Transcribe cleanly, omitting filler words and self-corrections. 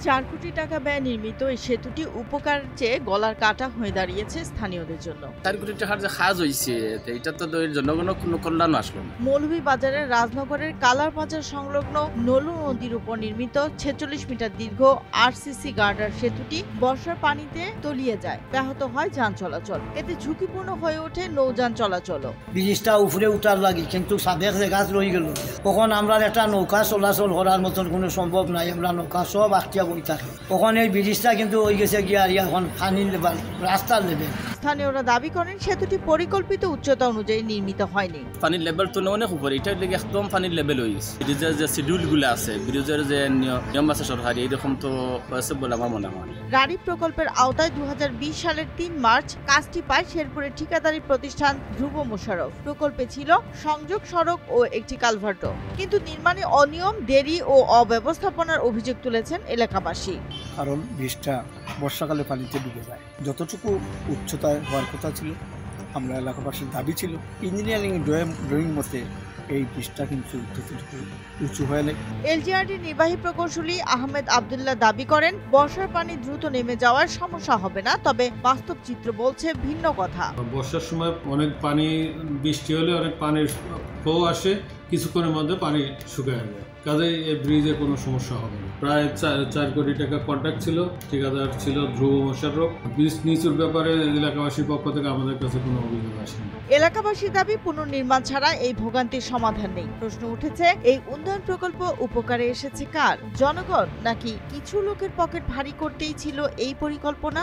4 কোটি টাকা ব্যয়ে নির্মিত এই সেতুটি উপকারের চেয়ে গলার কাটা হয়ে দাঁড়িয়েছে স্থানীয়দের জন্য। 4 কোটি টাকার যে কাজ হয়েছে এটা তো জনগণের কোনো কল্যাণ আসলো না। মৌলভীবাজারের রাজনগরের কালার বাজার সংলগ্ন নলু নদীর উপর নির্মিত 46 মিটার দীর্ঘ আরসিসি গার্ডার সেতুটি বর্ষার পানিতে তলিয়ে যায়, ব্যাহত হয় যান চলাচল। এতে ঝুঁকিপূর্ণ হয়ে ওঠে নৌযান চলাচলও। ব্রিজটা উপরে উঠার লাগি কিন্তু সাবেক গাছ রয়ে গেল। তখন আমরা একটা নৌকা চলাচল করার মতন কোনো সম্ভব নাই, আমরা নৌকা সব আটকিয়া বই থাকি। তখন এই ব্রিজটা কিন্তু হয়ে গেছে গিয়ে আর এখন পানির লেভেল, রাস্তার লেভেল। স্থানীয়রা দাবি করেন সেতুটি পরিকল্পিত উচ্চতা অনুযায়ী নির্মিত হয়নি। পানির লেভেল তো অনেক উপরে, এটার লেগে একদম পানির লেভেল হয়ে গেছে। ব্রিজের যে শিডিউলগুলো আছে, ব্রিজের যে নিয়ম আছে সরকারি, এরকম তো হয়েছে বলে আমার মনে হয়। রানী প্রকল্পের আওতায় 2020 সালের 3 মার্চ কাজটি পায় শেরপুরের ঠিকাদারি প্রতিষ্ঠান ধ্রুব মোশাররফ। প্রকল্পে ছিল সংযোগ সড়ক ও একটি কালভার্টও, কিন্তু নির্মাণে অনিয়ম, দেরি ও অব্যবস্থাপনার অভিযোগ তুলেছেন এলাকাবাসী। কারণ ব্রিজটা বর্ষাকালে পানিতে ডুবে যায়। যতটুকু উচ্চতায় হওয়ার কথা ছিল, আমরা এলাকাবাসীর দাবি ছিল ইঞ্জিনিয়ারিং ড্রয়িং মতে এই ব্রিজটা কিন্তু যতটুকু উঁচু হয়ে নেই। এলজিআরডি নির্বাহী প্রকৌশলী আহমেদ আব্দুল্লাহ দাবি করেন বর্ষার পানি দ্রুত নেমে যাওয়ার সমস্যা হবে না, তবে বাস্তব চিত্র বলছে ভিন্ন কথা। বর্ষার সময় অনেক পানি, বৃষ্টি হলে অনেক পানির ফ্লো আসে, কিছুক্ষণের মধ্যে পানি শুকিয়ে যায়। কাজে এই ব্রিজে কোনো সমস্যা হবে না। প্রায় 4 কোটি টাকা কন্ট্রাক্ট ছিল, ঠিকাদার ছিল ধ্রুব মোশাররফ। ব্রিজ নিচুর ব্যাপারে এলাকাবাসীর পক্ষ থেকে আমাদের কাছে কোনো অভিযোগ আসেনি। এলাকাবাসীর দাবি পুনর্নির্মাণ ছাড়া এই ভোগান্তির সমাধান নেই। প্রশ্ন উঠেছে, এই উন্নয়ন প্রকল্প উপকারে এসেছে কার? জনগণ নাকি কিছু লোকের পকেট ভারী করতেই ছিল এই পরিকল্পনা?